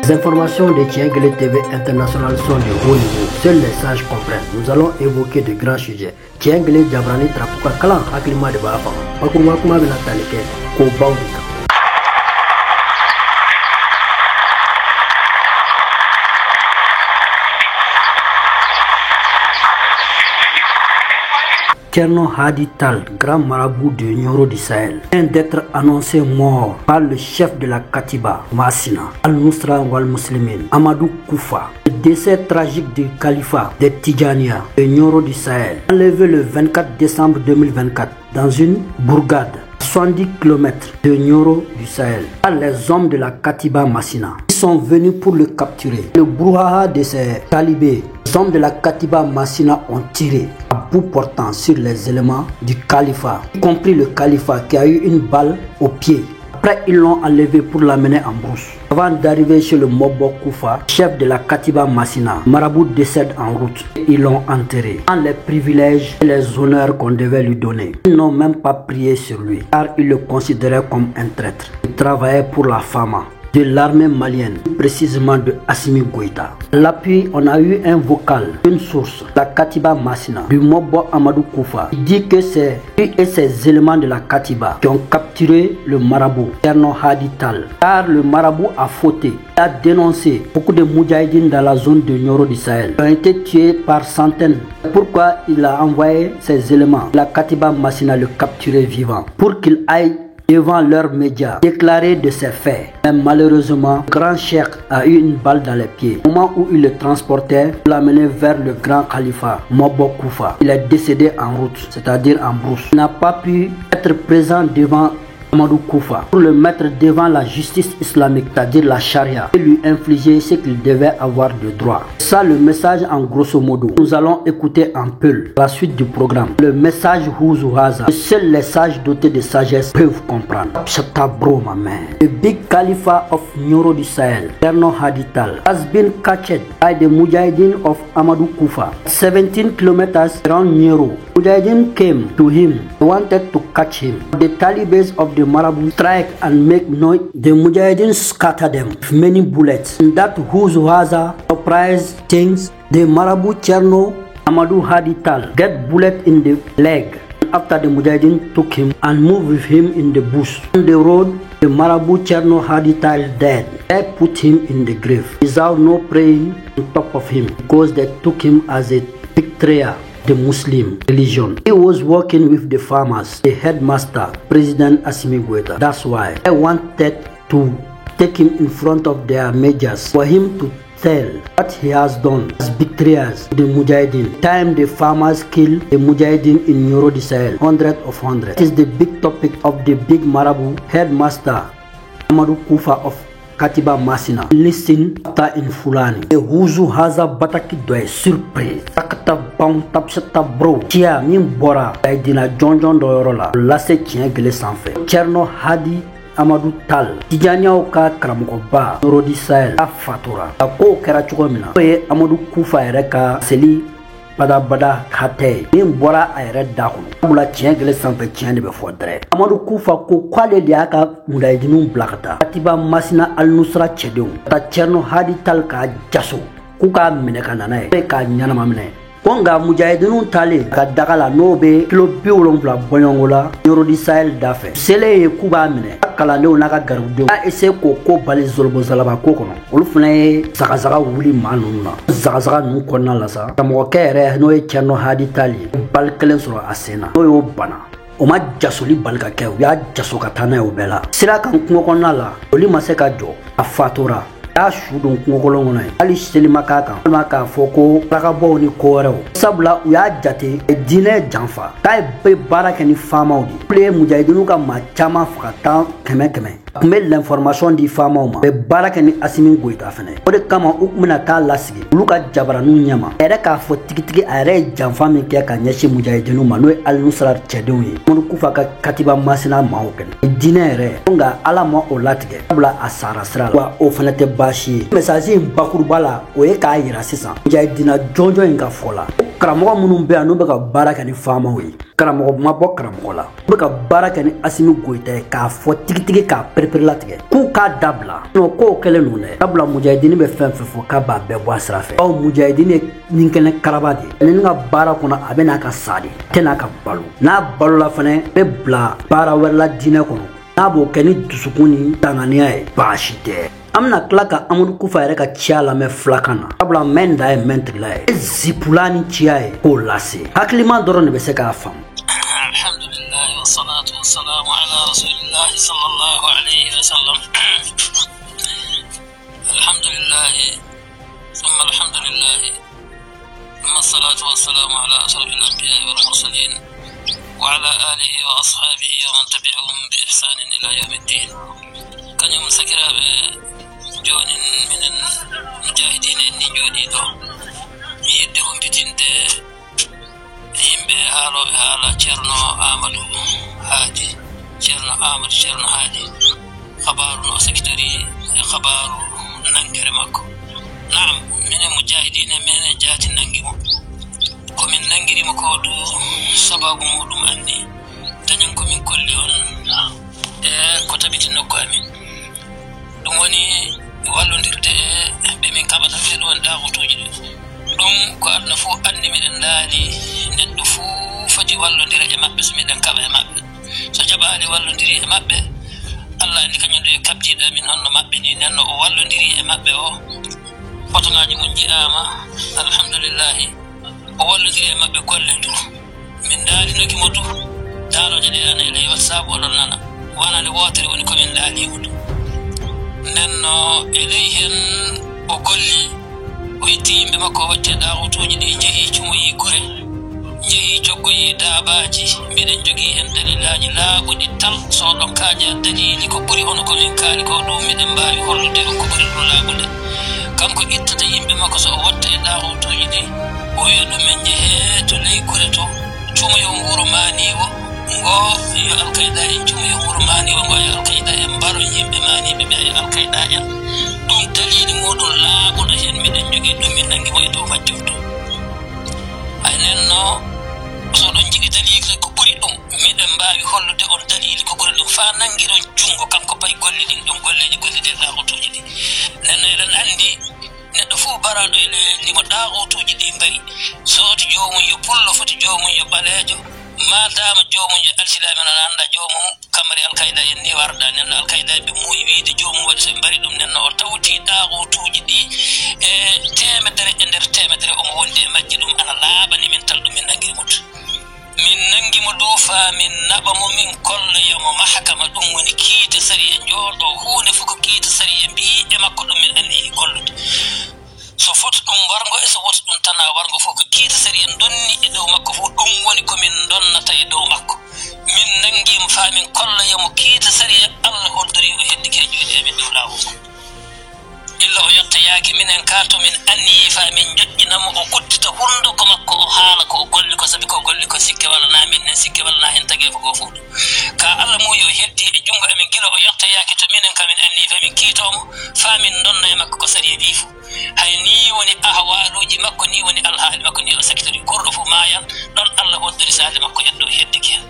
Les informations de Tienguele TV International sont de haut niveau. Seuls les sages comprennent. Nous allons évoquer de grands sujets. Tienguele Jabrani Trapuka Kalan Haklima de Bafa. Bakuma Kuma de la Talike. Kobaudika. Thierno Hadi Tall, grand marabout de Nioro du Sahel, vient d'être annoncé mort par le chef de la Katiba, Massina, Al-Nusra wal Muslimin, Amadou Koufa. Le décès tragique du califat de Tidjania de Nioro du Sahel, enlevé le 24 décembre 2024 dans une bourgade à 70 km de Nioro du Sahel par les hommes de la Katiba Massina. Ils sont venus pour le capturer. Le brouhaha de ces talibés, les hommes de la Katiba Massina ont tiré à bout portant sur les éléments du califat, y compris le califat qui a eu une balle au pied. Après, ils l'ont enlevé pour l'amener en brousse. Avant d'arriver chez le Mobo Koufa, chef de la Katiba Massina, Marabout décède en route. Ils l'ont enterré. Dans les privilèges et les honneurs qu'on devait lui donner, ils n'ont même pas prié sur lui, car ils le considéraient comme un traître. Il travaillait pour la Fama de l'armée malienne, précisément de Assimi Goïta. L'appui, on a eu un vocal, une source, la Katiba Massina, du Mobo Amadou Koufa. Il dit que c'est lui et ses éléments de la Katiba qui ont capturé le marabout, Thierno Hadi Tall. Car le marabout a fauté. Il a dénoncé beaucoup de moudjahidines dans la zone de Nioro du Sahel qui ont été tués par centaines. Pourquoi il a envoyé ses éléments, la Katiba Massina, le capturer vivant, pour qu'il aille devant leurs médias, déclarer de ses faits. Mais malheureusement, le grand cheikh a eu une balle dans les pieds. Au moment où il le transportait, il l'amenait vers le grand califat, Mobo Koufa. Il est décédé en route, c'est-à-dire en brousse. Il n'a pas pu être présent devant Amadou Koufa pour le mettre devant la justice islamique, c'est-à-dire la charia, et lui infliger ce qu'il devait avoir de droit. Ça, le message en grosso modo. Nous allons écouter en Peul la suite du programme. Le message Huzuhaza, que seuls les sages dotés de sagesse peuvent comprendre. Chata bro, ma man. The big Caliph of Nioro du Sahel, Thierno Hadi Tall, has been captured by the Mujahideen of Amadou Koufa. 17 kilometers around Nioro. Mujahideen came to him, wanted to catch him. The Talibans of the Marabout strike and make noise. The Mujahideen scatter them with many bullets. And that Huzuhaza surprise things, the Marabout Thierno Amadou Hadi Tall get bullet in the leg. After the Mujahideen took him and moved with him in the bush. On the road, the Marabout Thierno Hadi Tall dead. They put him in the grave without no praying on top of him because they took him as a betrayer. The Muslim religion. He was working with the farmers, the headmaster, President Assimi Goïta. That's why I wanted to take him in front of their majors for him to tell what he has done as betrayers, the Mujahideen. Time the farmers kill the Mujahideen in Nioro du Sahel, 100 of 100. It is the big topic of the big Marabout headmaster Amadou Koufa of Katiba Massina. Listen after in Fulani. The Huzuhaza bataki doy surprise. Takata bam tapshata bro. Tia min bora. Dina John doyorola. Lase Tienguele sanfé. Thierno Hadi Amadou Tall. Tidjania oka kramokoba. Nioro du Sahel. A fatura. Ako kera chugomina. Oye Amadou Koufa ereka seli. Bada kate min bora a yɛrɛ da kɔnɔ bula Tienguele sanfɛ tiɲɛ de bɛ fɔ dɛrɛ. Amadou Koufa ko k'ale de y'a ka mujahidiniw bila ka taa Katiba Massina Al-Nusra cɛdenw ka Thierno Hadi Tall k'a jaso k'u k'a minɛ ka nana ye k'a ɲanama minɛ ko nka mujahidiniw talen ka daga la n'o bɛ kilo 70 bɔɲɔngo la Nioro du Sahel da fɛ selen ye k'u b'a minɛ kalandenw n'a ka garibudenw a essayer k'o ko bali zolobozalaba ko kɔnɔ olu fana ye zagazaga wuli maa ninnu na zagazaga ninnu kɔnɔna la sa karamɔgɔkɛ yɛrɛ n'o ye Thierno Hadi Tall ye bali kelen sɔrɔ a sen na n'o y'o bana o ma jasoli bali ka kɛ u y'a jaso ka taa n'a ye o bɛɛ la sira kan kungo kɔnɔna la olu ma se ka jɔ a fatura a su don kungokolon kɔnɔ ye hali selima k'a kan walima k'a fɔ ko lakabɔw ni ko wɛrɛw sabula u y'a jate diinɛ janfa k'a bɛ baara kɛ ni faamaw de olu ye mujahidiniw ka maa caman faga 10 kɛmɛ kun bɛ l'information di faamaw ma bɛ baara kɛ ni Assimi Goïta fɛnɛ o de kama u kun bɛna taa lasigi olu ka jabaraniw ɲɛma a yɛrɛ k'a fɔ tigitigi a yɛrɛ ye janfa min kɛ ka ɲɛsin mujahidiniw ma n'o ye Al-Nusra cɛdenw ye Amadou Koufa ka Katiba Massina maaw kɛnɛ diinɛ yɛrɛ nka Ala ma o latigɛ sabula a sara sira la wa o fɛnɛ tɛ baasi ye message in bakuruba la o ye k'a yira sisan mujahidina jɔnjɔn in ka fɔ la karamɔgɔ minnu bɛ yan n'u bɛ ka baara kɛ ni faamaw ye karamɔgɔ ma bɔ karamɔgɔ la u bɛ ka baara kɛ ni Asimi Goyita ye k'a fɔ tigitigi k'a perepere tigɛ k'u k'a dabila k'o kɛlen don dɛ dabila mujahidini bɛ fɛn fɛn fɔ k'a b'a bɛɛ bɔ a sira fɛ mujahidini ye nin kɛnɛ karaba de ye nin ka baara kɔnɔ a bɛ n'a ka sa de tɛ n'a ka balo n'a balola fana bɛ bila baara wɛrɛ la diinɛ kɔnɔ n'a b'o kɛ ni dusukun ni danganiya ye baasi tɛ an bɛna tila ka Amadu Kufa yɛrɛ ka ciya lamɛn filakan na sabula mɛn da ye mɛn tigila ye zipula ni ciya ye k'o lase hakiliman dɔrɔn de bɛ se k'a faamu. Alhamdulillahi wassalatu wassalamu ala rasulillahi sallallahu alayhi wa sallam. Alhamdulillahi thumma alhamdulillahi thumma assalatu wassalamu ala ashrafil anbiya'i wal mursalin wa ala alihi wa ashabihi wa man tabi'ahum bi ihsanin ila yawmiddin. Kanyum sakiraɓe jonin minen mujahidine en ni jooɗiɗo mi yidde humpitinde yimɓe haaloɓe haala ceerno Amadou Hadi habaru no secrétaire e habaru nangere makko naam minen mujahidine minen jaati nangimo komin nangirimo ko ɗo sababu muɗum anndi dañan komin kolli on e ko tabiti nokku amin ɗum woni wallodirde e ɓe min kaɓata ɓe ɗon ɗagotoji ɗo ɗum ko aduna fof anndi miɗen laali neɗɗo fuu foti wallodira e maɓɓe so miɗen kaɓa e maɓɓe so jaɓaali wallodiri e maɓɓe Allah anndi kañum ɗo kabdiɗa min honno maɓɓe ni nden no o wallodiri e maɓɓe o fotoŋaji mum ji'ama alhamdulillahi o wallodiri e maɓɓe golle du min daalinokimo du daaloje ɗe ana e ley WhatsApp oɗon nana wonande wotere woni komin daalimo du nden no e ley hen o golli o itti yimɓe makko o watte ɗawotoji ɗi jeehi cumoyi gure jeehi joggoyi daabaji mbiɗen jogii hen dalilaji laaɓuɗi tal soɗon kaaƴa dalili ko ɓuri hono komin kaali ko ɗum miɗen mbawi hollude on ko ɓuri ɗum laaɓude kanko ittata yimɓe makko so o watta e ɗawotoji ɗi o wiya ɗumen jeehe to ley gure to cumoyo wuro maniwo ngo yo alkayda en cumoyo wuro maniwo ngo yo alkayda en mbaro yimɓe maniɓe ɓe yo alkayda en ɗum dalili muɗum laaɓuɗo hen miɗen jogii ɗum min nangimo e dow majjorto hay nen no soɗon jiɗi dalili ko ɓuri ɗum miɗen mbawi hollude on dalili ko ɓuri ɗum fa nanguiron jungo kanko pay golle ɗin ɗum golleji gollide ɗagotoji ɗi nenno eɗen andi neɗɗo fof baraɗo e limo ɗagotoji ɗi mbari soti jomum yo pullo foti jomum yo ɓalejo madama jomum yo alsilami non anda jomum kamari alkayda en ni warda nenno alkayda ɓe muuyi wiide jomum waɗi soɓe mbari ɗum nenno o tawti ɗagotuji ɗi e temedere e nder temedere omo wondi e majji ɗum ana laaɓani min tal ɗum min nangirimo to min nangimo ɗo fa min naɓamo min kolla yomo mahakama ɗum woni kiite sari e jooɗo hunde fof ko kiite sari e mbi e makko ɗum min anni gollude so foti ɗum wargo e so woti ɗum tana wargo fof ko kiita sari en donni e dow makko fof ɗum woni komin donnata e dow makko min nangimo fa min kolla yomo kiita sari e Allah hoddori o heddike e jooɗi emin dow lawol illa o yetta yaaki minen ka to min anniyi fa min joƴƴinamo o uddita hunduko makko o haala ko o golli ko sabi ko o golli ko sikke walla na min nen sikke walla na hen tagi ko goo fof ɗum ka Allah muyi o heddi e junngo emin gila o yetta yaaki to minen kamin anniyi fa min kiitomo fa min donna e makko ko sari e ɓii fof hay ni woni ahwaluji makko ni woni alhaali makko ni o secrétaire gorɗo fof mayan ɗon Allah hoddori sahde makko heddo o heddiki hen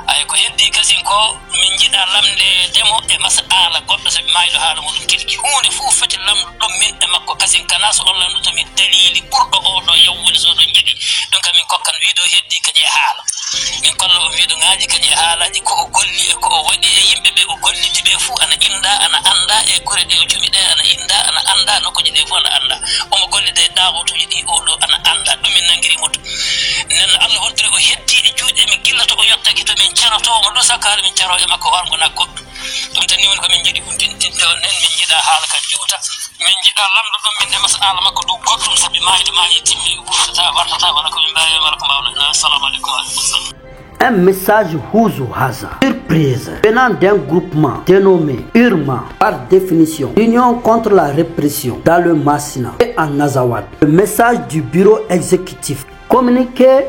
ay ko heddi kasin ko min jiɗa lamde demo e masala goɗɗo sabi mayɗo haala muɗum tilki hunde fof foti lamɗon min e makko kasin kana so on lamɗotomi dalili ɓurɗo oɗo yawwude so ɗon jiɗi ɗum kam min kokkan wiiɗo heddi kañi e haala min kolla o wiiɗo ŋaaji kañi e haalaji ko o golli e ko o waɗi e yimɓe ɓe o gollidi ɓe fuu ana inda ana anda e gure ɗe o cumi ɗe ana inda ana anda nokkuji ɗe fof ana anda omo gollide e ɗawotuji ɗi oɗo ana anda ɗum min nangirimo to nen Allah hoddiri o heddi e juuɗe min gilla to o yottaki to min carotomo ɗo sakkaare min caro e makko wargo nak goɗɗo ɗum tan ni woni komin jiiɗi huntintinde on nen min jiiɗa haala ka juuta min jiiɗa lamɗo ɗon min nde masala makko dow goɗɗum sabi mayde ma e timmi ɓurtata wartata wala komin mbawi wala ko mbawɗa assalamu aleykum wa rahmatullah. Un message Huzu Haza, surprise, venant d'un groupement dénommé URMA, par définition, Union contre la répression, dans le Massina et en Azawad. Le message du bureau exécutif, communiqué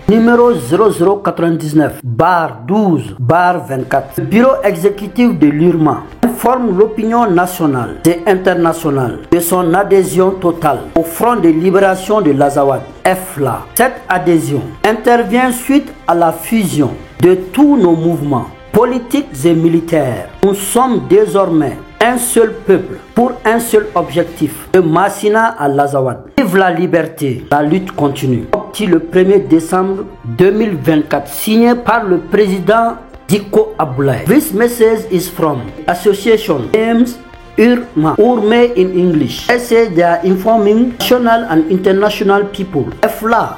numéro 0099/12/24. Le bureau exécutif de l'URMA informe l'opinion nationale et internationale de son adhésion totale au Front de libération de l'Azawad EFLA. Cette adhésion intervient suite à la fusion de tous nos mouvements politiques et militaires. Nous sommes désormais un seul peuple pour un seul objectif, de Massina à l'Azawad. Vive la liberté, la lutte continue. Sorti le 1er décembre 2024, signé par le président Dicko Abdoulaye. This message is from association names URMA, Urme in English. They say they are informing national and international people. EFLA,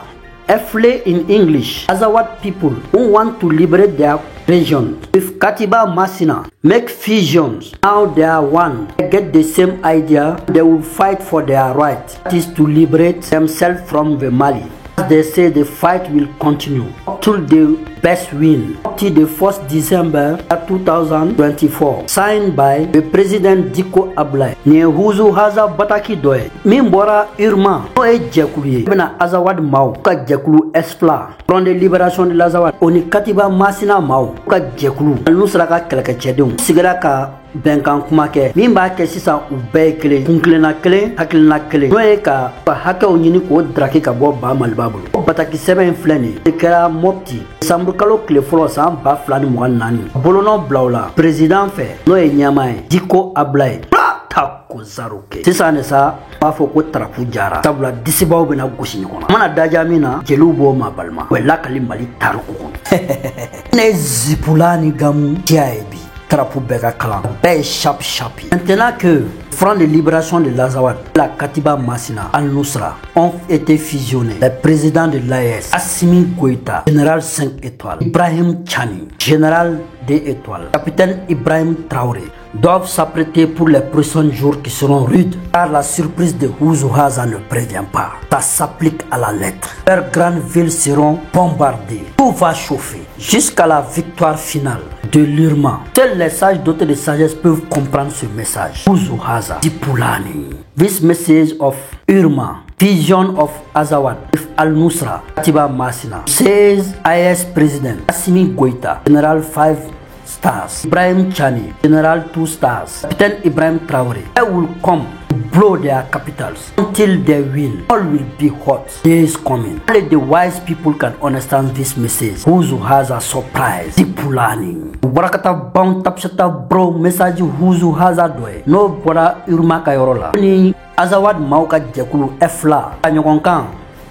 EFLE in English. Azawad people who want to liberate their region. With Katiba Massina, make fusions. Now they are one. They get the same idea. They will fight for their right. That is to liberate themselves from the Mali. They say the fight will continue till the best win. Till the 1st December 2024. Signed by the President Dicko Abdoulaye. Nehuzu Haza Bataki Doye. Mimbora Urma. No e Jekulu. Bena Azawad Mao. Ka Jekulu EFLA. Front de libération de l'Azawad. Oni Katiba Massina Mao. Ka Jekulu. Nusraka Kelekechedum. Sigaraka Benkan Kumake. Mimba ke sisan u bɛɛ kelen. Kunkilenna kelen, hakilina kelen. N'o ye ka hakɛw ɲini k'o draki ka bɔ ba Maliba bolo. O bataki sɛbɛn in filɛ nin ye. Kɛra Mopti. Sanburu kalo tile fɔlɔ san 2024. Bolonɔ bila o la. Président fɛ n'o ye ɲɛmaa ye. Dicko Abdoulaye. Ta ko zaro kɛ. Sisan de sa b'a fɔ ko tarafu jara. Sabula disibaw bɛna gosi ɲɔgɔn na. Mana daja min na jeliw b'o ma balima. O ye lakali Mali tariku kɔnɔ. Ne zipula ni gamu diya ye bi. Tarapu bɛɛ kalan bɛɛ ye chapi. Maintenant que Front de libération de l'Azawad, la Katiba Massina, Al-Nusra ont été fusionnés. Les présidents de l'AES, Assimi Goïta, général 5 étoiles, Ibrahim Chani, général 2 étoiles, capitaine Ibrahim Traoré, doivent s'apprêter pour les prochains jours qui seront rudes, car la surprise de Ouzou Haza ne prévient pas. Ça s'applique à la lettre. Leurs grandes villes seront bombardées. Tout va chauffer jusqu'à la victoire finale de l'Urma. Seuls les sages dotés de sagesse peuvent comprendre ce message. Ouzou Haza, Dipulani. This message of Urma, vision of Azawad, with Al-Nusra, Katiba Massina, says IS President Assimi Goïta, General 5 stars, Ibrahim Chani, General 2 stars, Captain Ibrahim Traoré. They will come to blow their capitals until they win. All will be hot. Day is coming. Only the wise people can understand this message. Ouzou Haza surprise. Dipulani. Barakata bang tapsata bro message Ouzou Haza doye. No bora Urma kayorola. Ni Azawad mau ka jekulu EFLA. Kanyokon kan.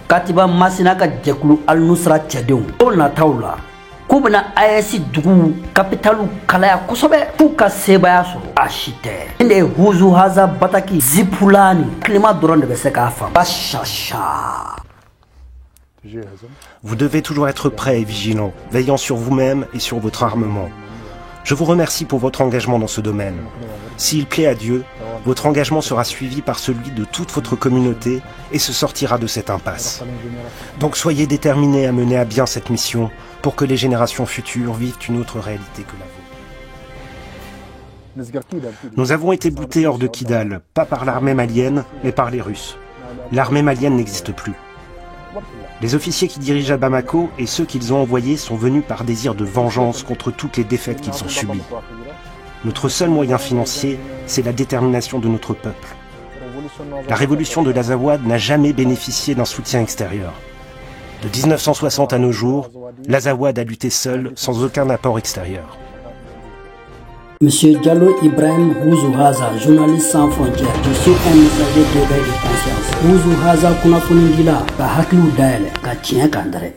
Katiba Massina ka jekulu Al-Nusra cɛdenw. O nataw la. K'u bɛna AES dugu kapitalu kalaya kosɛbɛ f'u ka sebaya sɔrɔ. A si tɛ. Nin de ye Ouzou Haza Bataki Zipulani. Climat dɔrɔn de bɛ se k'a faamu. Ba chacha. Vous devez toujours être prêt et vigilant, veillant sur vous-même et sur votre armement. Je vous remercie pour votre engagement dans ce domaine. S'il plaît à Dieu, votre engagement sera suivi par celui de toute votre communauté et se sortira de cette impasse. Donc soyez déterminés à mener à bien cette mission pour que les générations futures vivent une autre réalité que la vôtre. Nous avons été boutés hors de Kidal, pas par l'armée malienne, mais par les Russes. L'armée malienne n'existe plus. Les officiers qui dirigent à Bamako et ceux qu'ils ont envoyés sont venus par désir de vengeance contre toutes les défaites qu'ils ont subies. Notre seul moyen financier, c'est la détermination de notre peuple. La révolution de l'Azawad n'a jamais bénéficié d'un soutien extérieur. De 1960 à nos jours, l'Azawad a lutté seul, sans aucun apport extérieur. Monsieur Diallo Ibrahim Ouzou Haza, journaliste sans frontières, je suis un messager d'éveil de conscience. Ouzou Haza Kunafunindila, ka hakliou daele, ka tien kandare.